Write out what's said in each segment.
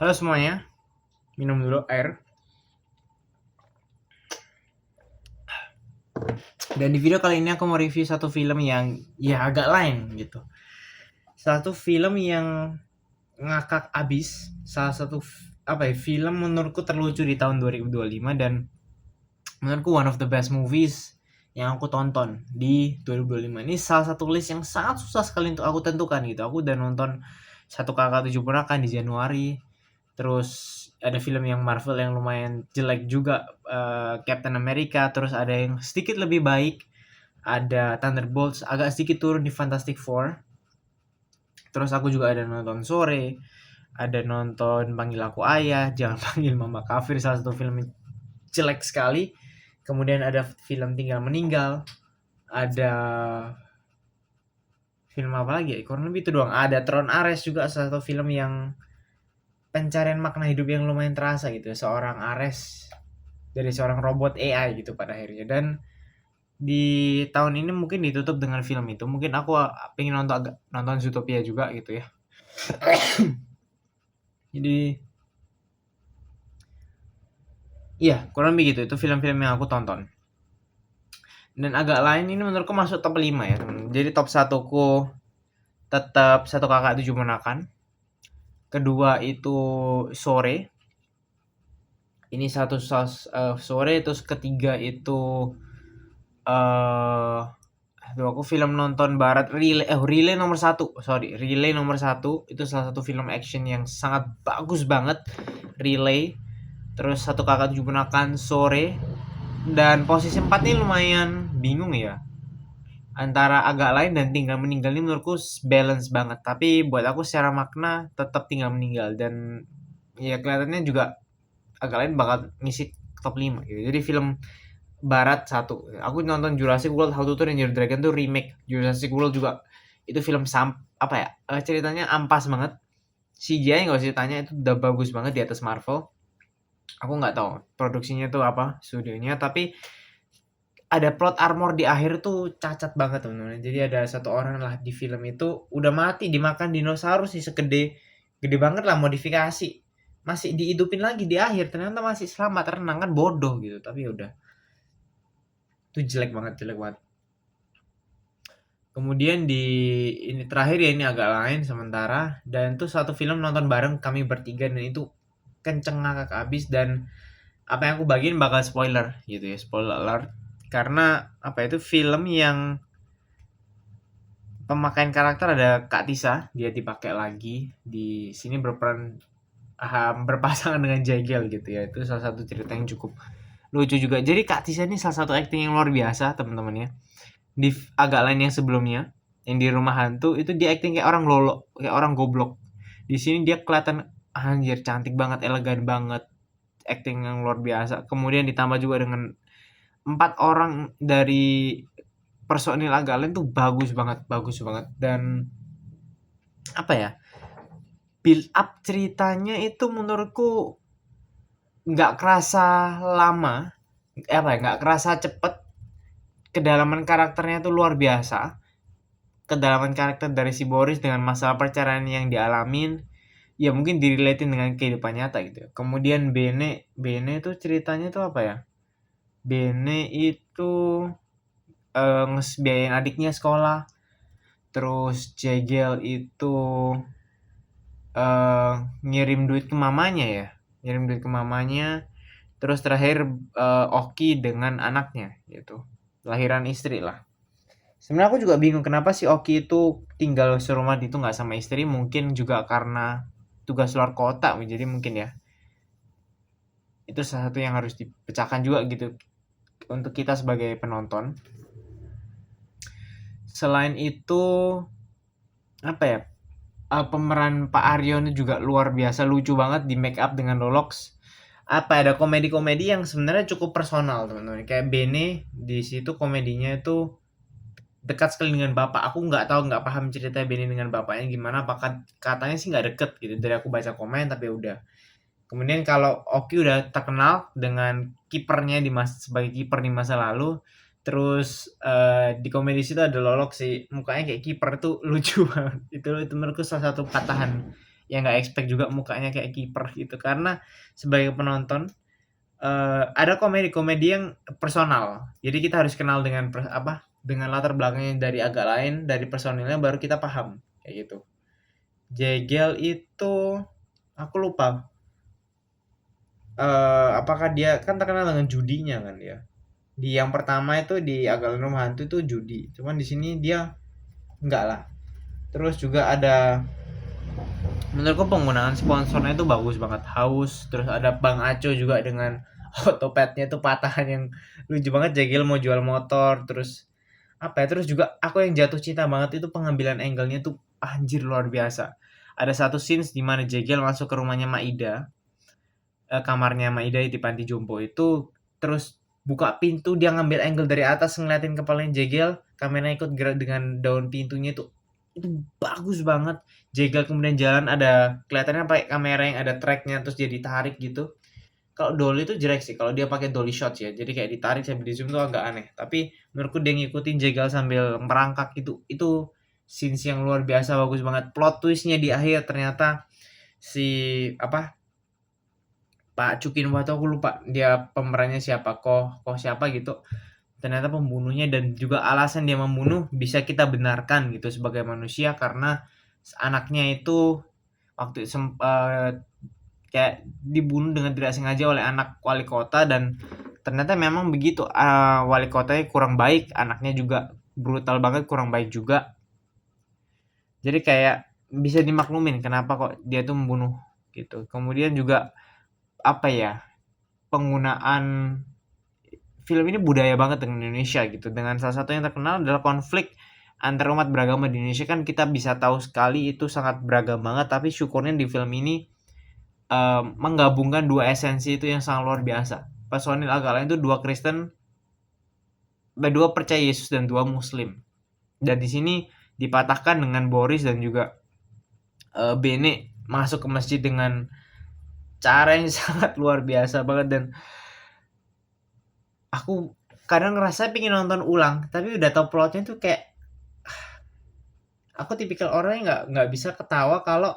Halo semuanya, minum dulu air. Dan di video kali ini aku mau review satu film yang ya agak lain gitu. Satu film yang ngakak abis. Salah satu film menurutku terlucu di tahun 2025 dan menurutku one of the best movies yang aku tonton di 2025. Ini salah satu list yang sangat susah sekali untuk aku tentukan gitu. Aku udah nonton Satu Kakak Tujuh Ponakan di Januari. Terus ada film yang Marvel yang lumayan jelek juga, Captain America. Terus ada yang sedikit lebih baik, ada Thunderbolts. Agak sedikit turun di Fantastic Four. Terus aku juga ada nonton Sore, ada nonton Panggil Aku Ayah, Jangan Panggil Mama Kafir, salah satu film jelek sekali. Kemudian ada film Tinggal Meninggal, ada film apa lagi ya? Kurang lebih itu doang. Ada Tron Ares juga, salah satu film yang pencarian makna hidup yang lumayan terasa gitu. Seorang Ares dari seorang robot AI gitu pada akhirnya. Dan di tahun ini mungkin ditutup dengan film itu. Mungkin aku pengen nonton Zootopia juga gitu ya. Jadi iya, kurang lebih gitu. Itu film-film yang aku tonton. Dan agak lain ini menurutku masuk top 5 ya, teman. Jadi top 1 ku tetap Satu Kakak Tujuh Ponakan. Kedua itu Sore. Ini Sore, terus ketiga itu aku film nonton barat Relay nomor satu, Relay nomor satu itu salah satu film action yang sangat bagus banget, Relay. Terus Satu Kakak Tujuh Ponakan, Sore. Dan posisi 4 nih lumayan bingung ya, antara Agak Lain dan Tinggal Meninggal. Ini menurutku balance banget, tapi buat aku secara makna tetap Tinggal Meninggal. Dan ya kelihatannya juga Agak Lain bakal ngisi top 5 gitu. Jadi film barat satu, aku nonton Jurassic World How to Train Your Dragon tuh remake Jurassic World juga. Itu film ceritanya ampas banget, CGI nggak usah ditanya, itu udah bagus banget di atas Marvel. Aku nggak tahu produksinya tuh apa studionya, tapi ada plot armor di akhir tuh cacat banget teman-teman. Jadi ada satu orang lah di film itu udah mati dimakan dinosaurus sih, gede banget lah, modifikasi, masih dihidupin lagi di akhir, ternyata masih selamat, renang kan, bodoh gitu. Tapi udah, itu jelek banget. Kemudian di ini terakhir ya, ini agak lain sementara, dan itu satu film nonton bareng kami bertiga dan itu kenceng ngakak abis. Dan apa yang aku bagiin bakal spoiler gitu ya, spoiler alert. Karena itu film yang pemakaian karakter ada Kak Tisa, dia dipakai lagi di sini berperan berpasangan dengan Jegel gitu ya. Itu salah satu cerita yang cukup lucu juga. Jadi Kak Tisa ini salah satu acting yang luar biasa teman-teman ya. Di Agak Lain yang sebelumnya, yang di Rumah Hantu, itu dia acting kayak orang lolo, kayak orang goblok. Di sini dia kelihatan anjir cantik banget, elegan banget, acting yang luar biasa. Kemudian ditambah juga dengan 4 orang dari personil Agak Lain tuh bagus banget. Dan apa ya, build up ceritanya itu menurutku nggak kerasa lama, nggak kerasa cepet. Kedalaman karakternya tuh luar biasa. Kedalaman karakter dari si Boris dengan masalah perceraian yang dialamin, ya mungkin direlatin dengan kehidupan nyata gitu. Kemudian Bene itu ceritanya tuh apa ya? Bene itu ngesbiayain adiknya sekolah. Terus Jegel itu ngirim duit ke mamanya ya. Terus terakhir Oki dengan anaknya gitu. Lahiran istri lah. Sebenarnya aku juga bingung kenapa si Oki itu tinggal serumah itu nggak sama istri. Mungkin juga karena tugas luar kota, jadi mungkin ya. Itu salah satu yang harus dipecahkan juga gitu untuk kita sebagai penonton. Selain itu apa ya? Pemeran Pak Aryo juga luar biasa, lucu banget di make up dengan Lolox. Ada komedi-komedi yang sebenarnya cukup personal teman-teman. Kayak Bene di situ komedinya itu dekat sekali dengan bapak. Aku nggak paham cerita Benny dengan bapaknya gimana. Apakah katanya sih nggak deket gitu dari aku baca komen, tapi udah. Kemudian kalau Oki udah terkenal dengan kipernya sebagai kiper di masa lalu. Terus di komedi situ ada Lolok sih, mukanya kayak kiper tuh lucu banget. Itu menurutku salah satu patahan ya nggak expect juga mukanya kayak kiper gitu. Karena sebagai penonton ada komedi-komedi yang personal. Jadi kita harus kenal dengan dengan latar belakangnya dari agak lain, dari personilnya baru kita paham kayak gitu. Jegel itu aku lupa. Apakah dia kan terkenal dengan judinya kan dia. Di yang pertama itu di Agak Rumah Hantu itu judi. Cuman di sini dia enggak lah. Terus juga ada menurutku penggunaan sponsornya itu bagus banget. Haus, terus ada Bang Aco juga dengan otopetnya itu patahan yang lucu banget. Jegel mau jual motor, terus apa ya, terus juga aku yang jatuh cinta banget itu pengambilan angle-nya tuh anjir luar biasa. Ada satu scenes di mana Jegel masuk ke rumahnya Maida, kamarnya Maida di panti jompo itu, terus buka pintu dia ngambil angle dari atas ngeliatin kepalanya Jegel, kameranya ikut gerak dengan daun pintunya itu bagus banget. Jegel kemudian jalan ada kelihatannya pakai kamera yang ada tracknya terus dia ditarik gitu. Kalau dolly itu jelek sih kalau dia pakai dolly shots ya. Jadi kayak ditarik sambil di zoom tuh agak aneh. Tapi menurutku dia ngikutin Jegal sambil merangkak itu scenes yang luar biasa bagus banget. Plot twistnya di akhir ternyata si Pak Cukinwa tuh aku lupa dia pemerannya siapa, Koh siapa gitu. Ternyata pembunuhnya dan juga alasan dia membunuh bisa kita benarkan gitu sebagai manusia karena anaknya itu waktu kayak dibunuh dengan tidak sengaja oleh anak wali kota dan ternyata memang begitu, wali kotanya kurang baik, anaknya juga brutal banget, kurang baik juga. Jadi kayak bisa dimaklumin kenapa kok dia tuh membunuh gitu. Kemudian juga apa ya, penggunaan film ini budaya banget dengan Indonesia gitu. Dengan salah satu yang terkenal adalah konflik antar umat beragama di Indonesia kan kita bisa tahu sekali itu sangat beragam banget tapi syukurnya di film ini menggabungkan dua esensi itu yang sangat luar biasa. Personil agak lain itu dua Kristen, dua percaya Yesus dan dua Muslim. Dan di sini dipatahkan dengan Boris dan juga Bene masuk ke masjid dengan cara yang sangat luar biasa banget dan aku kadang ngerasa pengen nonton ulang tapi udah tau plotnya tuh kayak aku tipikal orang yang nggak bisa ketawa kalau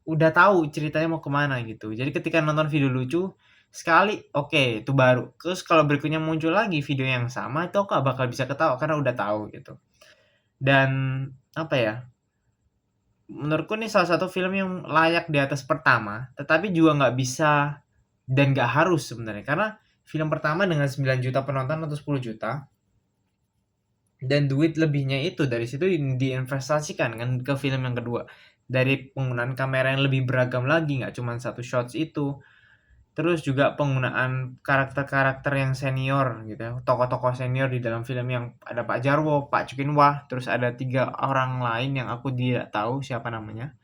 udah tahu ceritanya mau kemana gitu. Jadi ketika nonton video lucu sekali, oke, itu baru. Terus kalau berikutnya muncul lagi video yang sama, itu aku bakal bisa ketawa karena udah tahu gitu. Dan apa ya? Menurutku ini salah satu film yang layak di atas pertama, tetapi juga nggak bisa dan nggak harus sebenarnya. Karena film pertama dengan 9 juta penonton atau 10 juta, dan duit lebihnya itu dari situ diinvestasikan kan ke film yang kedua. Dari penggunaan kamera yang lebih beragam lagi, nggak cuma satu shots itu. Terus juga penggunaan karakter-karakter yang senior gitu ya, tokoh-tokoh senior di dalam film yang ada Pak Jarwo, Pak Cukinwah, terus ada 3 orang lain yang aku tidak tahu siapa namanya.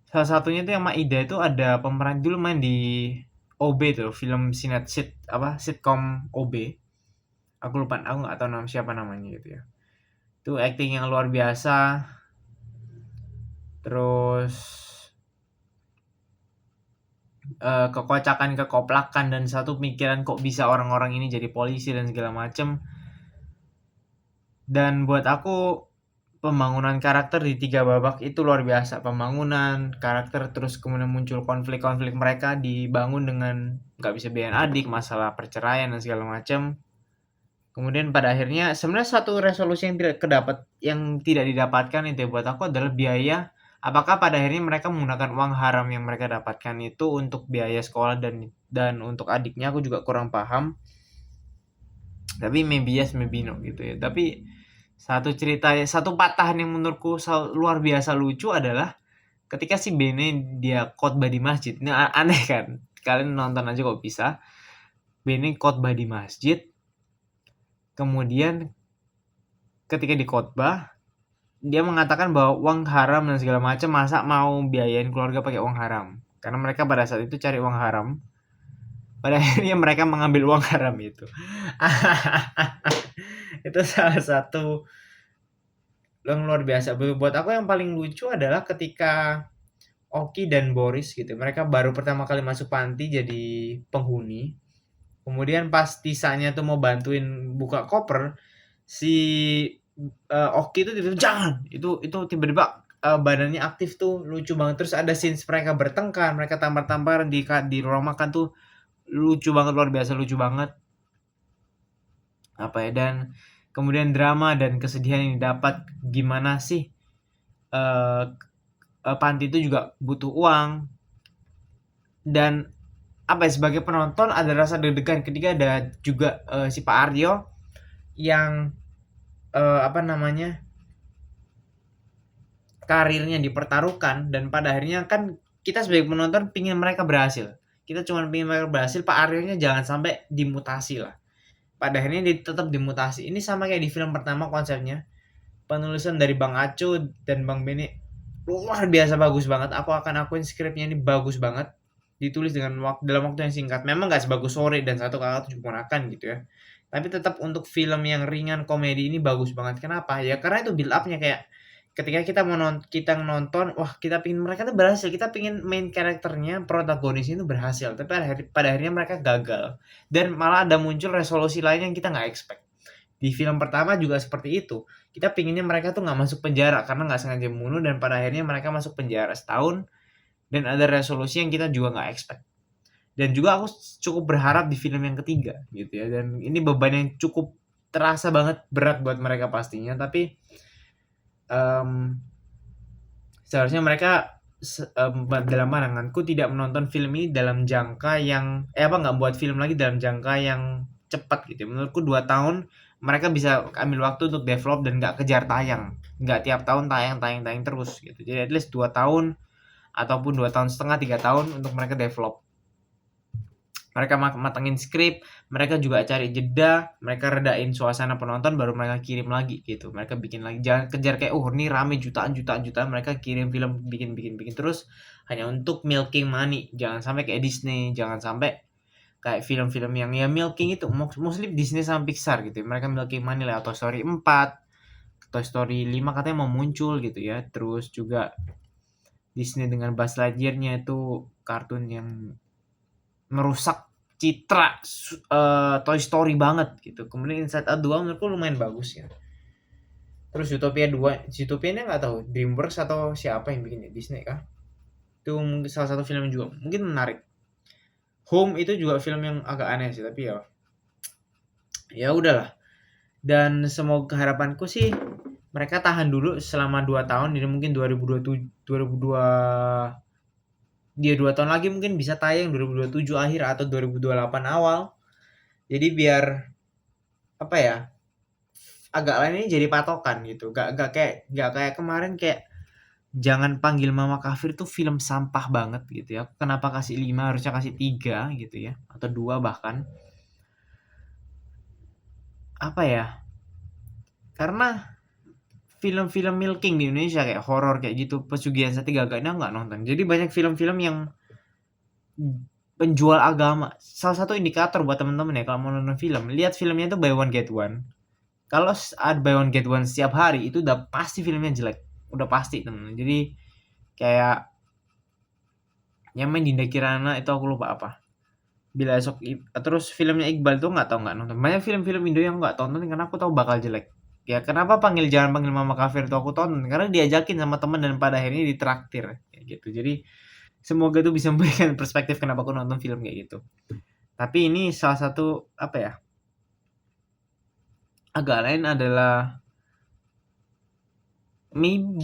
Salah satunya itu yang Maida itu ada pemeran dulu main di OB tuh, film sitcom OB. Aku lupa, aku nggak tahu siapa namanya gitu ya. Itu acting yang luar biasa. Terus kekocakan, kekoplakan dan satu pikiran kok bisa orang-orang ini jadi polisi dan segala macem. Dan buat aku pembangunan karakter di 3 babak itu luar biasa. Pembangunan karakter terus kemudian muncul konflik-konflik mereka dibangun dengan nggak bisa biayain adik, masalah perceraian dan segala macam. Kemudian pada akhirnya sebenarnya satu resolusi yang tidak didapatkan itu buat aku adalah biaya. Apakah pada akhirnya mereka menggunakan uang haram yang mereka dapatkan itu untuk biaya sekolah dan untuk adiknya, aku juga kurang paham. Tapi maybe yes, maybe no gitu ya. Tapi satu patahan yang menurutku luar biasa lucu adalah ketika si Bene dia khotbah di masjid. Ini aneh kan? Kalian nonton aja kok bisa. Bene khotbah di masjid. Kemudian ketika di khotbah dia mengatakan bahwa uang haram dan segala macam, masa mau biayain keluarga pakai uang haram? Karena mereka pada saat itu cari uang haram. Pada akhirnya mereka mengambil uang haram itu. Itu salah satu yang luar biasa. Buat aku yang paling lucu adalah ketika Oki dan Boris gitu. Mereka baru pertama kali masuk panti jadi penghuni. Kemudian pas Tisanya tuh mau bantuin buka koper, si Oki itu tiba-tiba jangan. Itu tiba-tiba badannya aktif tuh lucu banget. Terus ada scenes mereka bertengkar, mereka tampar-tamparan di ruang makan tuh lucu banget, luar biasa lucu banget. Apa ya, dan kemudian drama dan kesedihan yang didapat, gimana sih eh panti itu juga butuh uang, dan apa ya, sebagai penonton ada rasa deg-degan ketika ada juga si Pak Aryo yang apa namanya, karirnya dipertaruhkan, dan pada akhirnya kan kita sebagai penonton pingin mereka berhasil. Kita cuma pingin mereka berhasil, Pak Aryonya jangan sampai dimutasi lah. Pada akhirnya dia tetap dimutasi. Ini sama kayak di film pertama konsepnya. Penulisan dari Bang Aco dan Bang Bene luar biasa bagus banget. Aku akan akuin skripnya ini bagus banget. Ditulis dalam waktu yang singkat. Memang gak sebagus Sore dan Satu Kakak Tujuh Ponakan gitu ya. Tapi tetap untuk film yang ringan komedi ini bagus banget. Kenapa? Ya karena itu build up-nya kayak ketika kita nonton, wah kita pingin mereka tuh berhasil, kita pingin main karakternya, protagonis itu berhasil, tapi pada akhirnya mereka gagal, dan malah ada muncul resolusi lain yang kita nggak expect. Di film pertama juga seperti itu, kita pinginnya mereka tuh nggak masuk penjara karena nggak sengaja membunuh, dan pada akhirnya mereka masuk penjara setahun, dan ada resolusi yang kita juga nggak expect. Dan juga aku cukup berharap di film yang ketiga gitu ya, dan ini beban yang cukup terasa banget berat buat mereka pastinya, tapi seharusnya mereka dalam pandanganku tidak menonton film ini dalam jangka yang nggak buat film lagi dalam jangka yang cepat gitu. Menurutku 2 tahun mereka bisa ambil waktu untuk develop dan nggak kejar tayang, nggak tiap tahun tayang terus gitu. Jadi at least 2 tahun ataupun 2 tahun setengah, 3 tahun untuk mereka develop. Mereka matengin skrip, mereka juga cari jeda, mereka redain suasana penonton, baru mereka kirim lagi gitu. Mereka bikin lagi, jangan kejar kayak ini rame jutaan, mereka kirim film bikin terus hanya untuk milking money. Jangan sampai kayak Disney, jangan sampai kayak film-film yang ya milking itu, mostly Disney sama Pixar gitu. Mereka milking money lah. Toy Story 4, Toy Story 5 katanya mau muncul gitu ya. Terus juga Disney dengan Buzz Lightyear-nya itu kartun yang merusak citra Toy Story banget gitu. Kemudian Inside Out 2 menurutku lumayan bagus ya. Terus Zootopia 2, Zootopia-nya nggak tahu DreamWorks atau siapa yang bikinnya, Disney kah? Itu mungkin salah satu film yang juga mungkin menarik. Home itu juga film yang agak aneh sih, tapi ya udahlah. Dan semoga, harapanku sih mereka tahan dulu selama 2 tahun, jadi mungkin 2 tahun lagi mungkin bisa tayang 2027 akhir atau 2028 awal. Jadi biar apa ya, agak lain ini jadi patokan gitu. Gak kayak kemarin, kayak Jangan Panggil Mama Kafir tuh film sampah banget gitu ya. Kenapa kasih 5, harusnya kasih 3 gitu ya, atau 2 bahkan. Apa ya? Karena film-film milking di Indonesia kayak horor kayak gitu, Pesugihan Sati Gagaknya nggak nonton. Jadi banyak film-film yang penjual agama. Salah satu indikator buat temen-temen ya kalau mau nonton film, lihat filmnya itu buy one get one. Kalau ada buy one get one setiap hari, itu udah pasti filmnya jelek, udah pasti temen. Jadi kayak yang main Dinda Kirana itu aku lupa apa. Bila Esok, terus filmnya Iqbal tuh nggak nonton. Banyak film-film Indo yang nggak tonton karena aku tahu bakal jelek. Ya kenapa Jangan Panggil Mama Kafir tuh aku tonton, karena diajakin sama temen dan pada akhirnya ditraktir kayak gitu. Jadi semoga tuh bisa memberikan perspektif kenapa aku nonton film kayak gitu. Tapi ini salah satu apa ya, agak lain adalah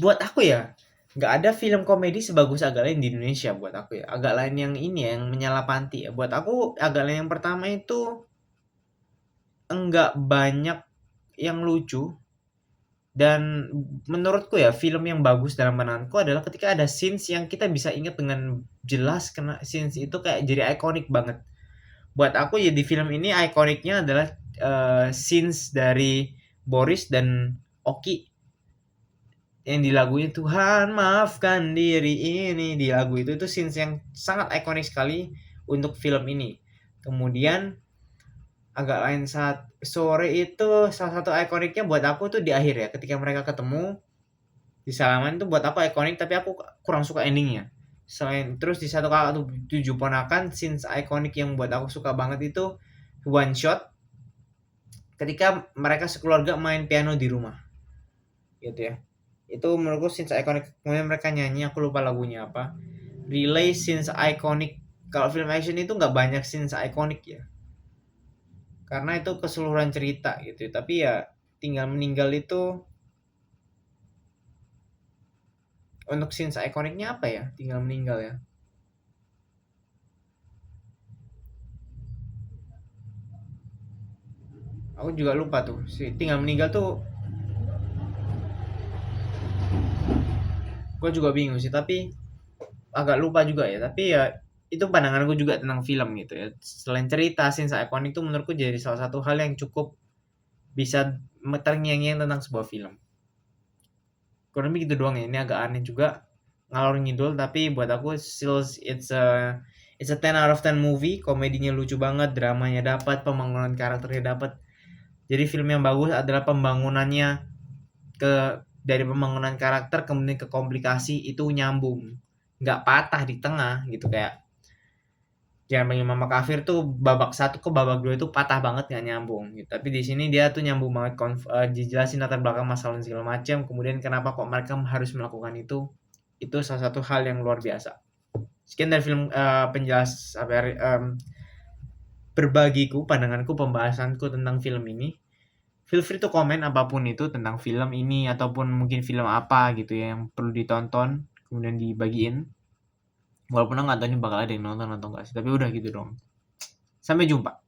buat aku ya, nggak ada film komedi sebagus Agak Lain di Indonesia buat aku ya. Agak Lain yang ini yang Menyala Panti ya. Buat aku Agak Lain yang pertama itu enggak banyak yang lucu. Dan menurutku ya, film yang bagus dalam pandanganku adalah ketika ada scenes yang kita bisa ingat dengan jelas, karena scenes itu kayak jadi ikonik banget. Buat aku ya di film ini ikoniknya adalah scenes dari Boris dan Oki yang di lagunya Tuhan Maafkan Diri Ini. Di lagu itu scenes yang sangat ikonik sekali untuk film ini. Kemudian Agak Lain Saat Sore itu salah satu ikoniknya buat aku tuh di akhir ya, ketika mereka ketemu di salaman itu buat aku ikonik, tapi aku kurang suka endingnya. Selain terus di Satu Kakak Tujuh Ponakan, scenes ikonik yang buat aku suka banget itu one shot ketika mereka sekeluarga main piano di rumah gitu ya. Itu menurutku scenes iconic, kemudian mereka nyanyi, aku lupa lagunya apa. Relay scenes iconic. Kalau film action itu nggak banyak scenes iconic ya, karena itu keseluruhan cerita gitu. Tapi ya tinggal meninggal itu, untuk scenes ikoniknya apa ya, tinggal meninggal ya. Aku juga lupa tuh si tinggal meninggal tuh, gue juga bingung sih, tapi agak lupa juga ya. Tapi ya itu pandanganku juga tentang film gitu ya. Selain cerita, scenes ikonik itu menurutku jadi salah satu hal yang cukup bisa terngiang-ngiang tentang sebuah film. Kurang lebih gitu doang ya. Ini agak aneh juga, ngalor ngidul, tapi buat aku still it's a 10 out of 10 movie. Komedinya lucu banget, dramanya dapat, pembangunan karakternya dapat. Jadi film yang bagus adalah pembangunannya, dari pembangunan karakter kemudian ke komplikasi itu nyambung, nggak patah di tengah gitu. Kayak Jangan Panggil Mama Kafir tuh babak satu ke babak dua itu patah banget, nggak nyambung gitu. Tapi di sini dia tuh nyambung banget, dijelasin latar belakang masalah dan segala macam, kemudian kenapa kok mereka harus melakukan itu salah satu hal yang luar biasa. Sekian dari film, penjelas apa ya, berbagiku, pandanganku, pembahasanku tentang film ini. Feel free to komen apapun itu tentang film ini, ataupun mungkin film apa gitu ya yang perlu ditonton, kemudian dibagiin. Walaupun aku nggak tahu ini bakal ada yang nonton atau enggak sih, tapi udah gitu dong. Sampai jumpa.